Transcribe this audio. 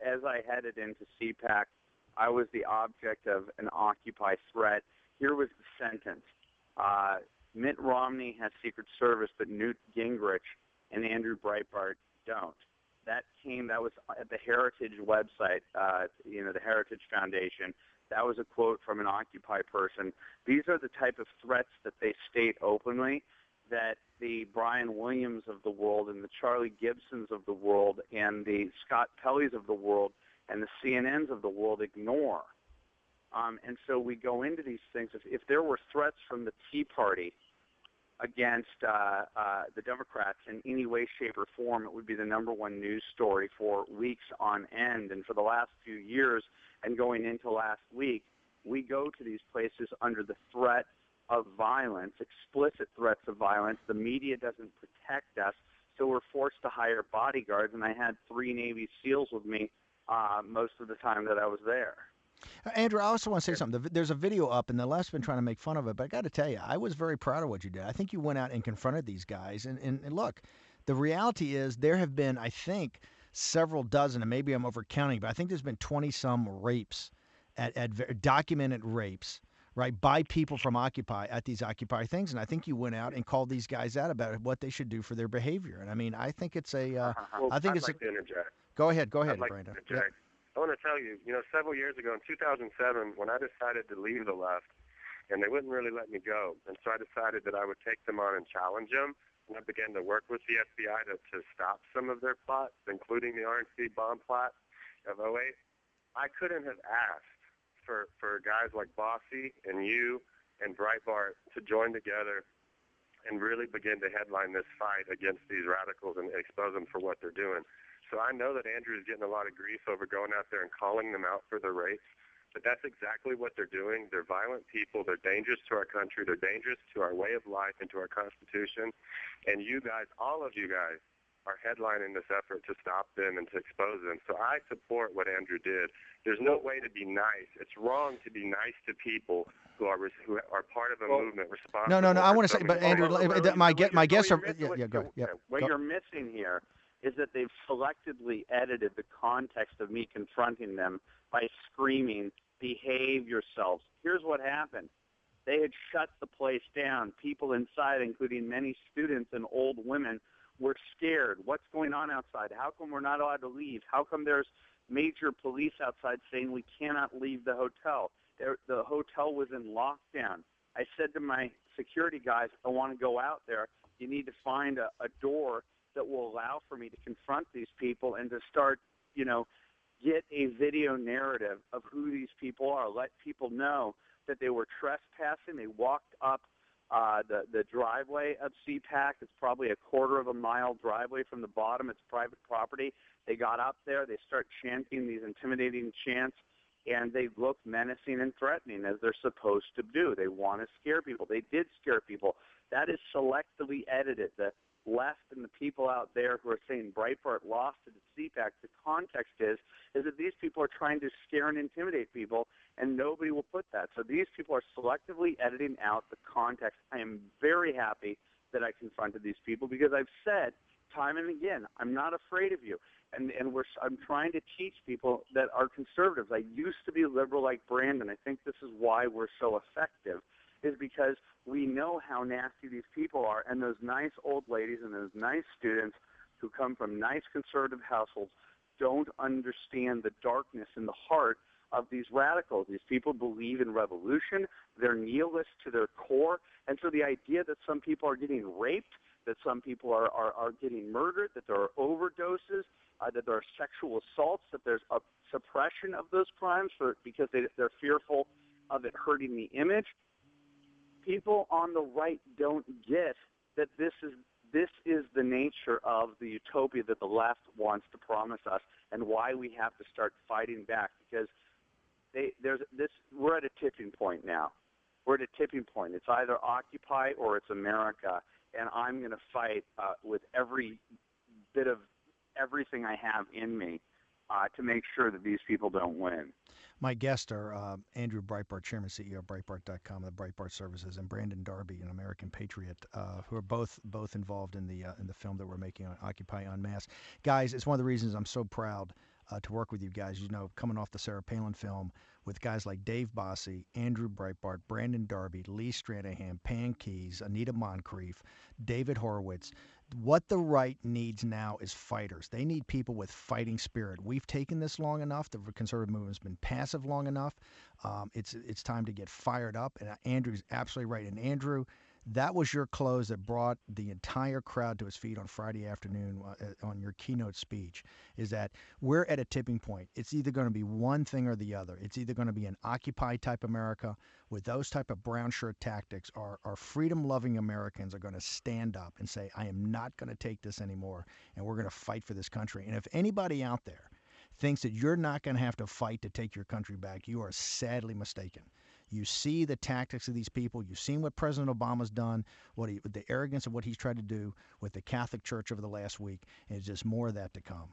as I headed into CPAC, I was the object of an Occupy threat. Here was the sentence. Mitt Romney has Secret Service, but Newt Gingrich and Andrew Breitbart don't. That was at the Heritage website, the Heritage Foundation. That was a quote from an Occupy person. These are the type of threats that they state openly that the Brian Williams of the world and the Charlie Gibsons of the world and the Scott Pelley's of the world and the CNNs of the world ignore. And so we go into these things. If there were threats from the Tea Party against the Democrats in any way, shape, or form, it would be the number one news story for weeks on end. And for the last few years and going into last week, we go to these places under the threat of violence, explicit threats of violence. The media doesn't protect us, so we're forced to hire bodyguards. And I had 3 Navy SEALs with me most of the time that I was there. Andrew, I also want to say something. There's a video up, and the left's been trying to make fun of it, but I got to tell you, I was very proud of what you did. I think you went out and confronted these guys. And look, the reality is there have been, I think, several dozen, and maybe I'm overcounting, but I think there's been 20-some rapes, at documented rapes, right, by people from Occupy at these Occupy things. And I think you went out and called these guys out about what they should do for their behavior. And I mean, I think it's a. I think I'd like to interject. Go ahead, I'd like Brandon. to interject. I want to tell you, several years ago in 2007, when I decided to leave the left, and they wouldn't really let me go, and so I decided that I would take them on and challenge them, and I began to work with the FBI to stop some of their plots, including the RNC bomb plot of '08. I couldn't have asked for guys like Bossy and you and Breitbart to join together and really begin to headline this fight against these radicals and expose them for what they're doing. So I know that Andrew is getting a lot of grief over going out there and calling them out for their rapes, but that's exactly what they're doing. They're violent people. They're dangerous to our country. They're dangerous to our way of life and to our Constitution. And you guys, all of you guys, are headlining this effort to stop them and to expose them. So I support what Andrew did. There's no way to be nice. It's wrong to be nice to people who are part of a movement responsible. No. I want to say, but Andrew, my guess are. What you're missing here is that they've selectively edited the context of me confronting them by screaming, "Behave yourselves." Here's what happened. They had shut the place down. People inside, including many students and old women, were scared. What's going on outside? How come we're not allowed to leave? How come there's major police outside saying we cannot leave the hotel? The hotel was in lockdown. I said to my security guys, I want to go out there. You need to find a door that will allow for me to confront these people and to start, get a video narrative of who these people are. Let people know that they were trespassing. They walked up the driveway of CPAC. It's probably a quarter of a mile driveway from the bottom. It's private property. They got up there. They start chanting these intimidating chants, and they look menacing and threatening, as they're supposed to do. They want to scare people. They did scare people. That is selectively edited. The left and the people out there who are saying Breitbart lost it at CPAC, the context is that these people are trying to scare and intimidate people, and nobody will put that. So these people are selectively editing out the context. I am very happy that I confronted these people because I've said time and again, I'm not afraid of you. And I'm trying to teach people that are conservatives. I used to be liberal like Brandon. I think this is why we're so effective, is because we know how nasty these people are, and those nice old ladies and those nice students who come from nice conservative households don't understand the darkness in the heart of these radicals. These people believe in revolution. They're nihilists to their core. And so the idea that some people are getting raped, that some people are getting murdered, that there are overdoses, that there are sexual assaults, that there's a suppression of those crimes because they're fearful of it hurting the image. People on the right don't get that this is the nature of the utopia that the left wants to promise us, and why we have to start fighting back, because we're at a tipping point now. We're at a tipping point. It's either Occupy or it's America, and I'm going to fight with every bit of everything I have in me to make sure that these people don't win. My guests are Andrew Breitbart, Chairman and CEO of Breitbart.com, the Breitbart Services, and Brandon Darby, an American patriot, who are both involved in the film that we're making on Occupy en masse. Guys, it's one of the reasons I'm so proud to work with you guys. You know, coming off the Sarah Palin film with guys like Dave Bossie, Andrew Breitbart, Brandon Darby, Lee Stranahan, Pan Keys, Anita Moncrief, David Horowitz. What the right needs now is fighters. They need people with fighting spirit. We've taken this long enough. The conservative movement's been passive long enough. It's time to get fired up. And Andrew's absolutely right. And Andrew, that was your close that brought the entire crowd to its feet on Friday afternoon on your keynote speech, is that we're at a tipping point. It's either going to be one thing or the other. It's either going to be an Occupy type America with those type of brown shirt tactics, or freedom-loving Americans are going to stand up and say, I am not going to take this anymore, and we're going to fight for this country. And if anybody out there thinks that you're not going to have to fight to take your country back, you are sadly mistaken. You see the tactics of these people. You've seen what President Obama's done, the arrogance of what he's tried to do with the Catholic Church over the last week, and it's just more of that to come.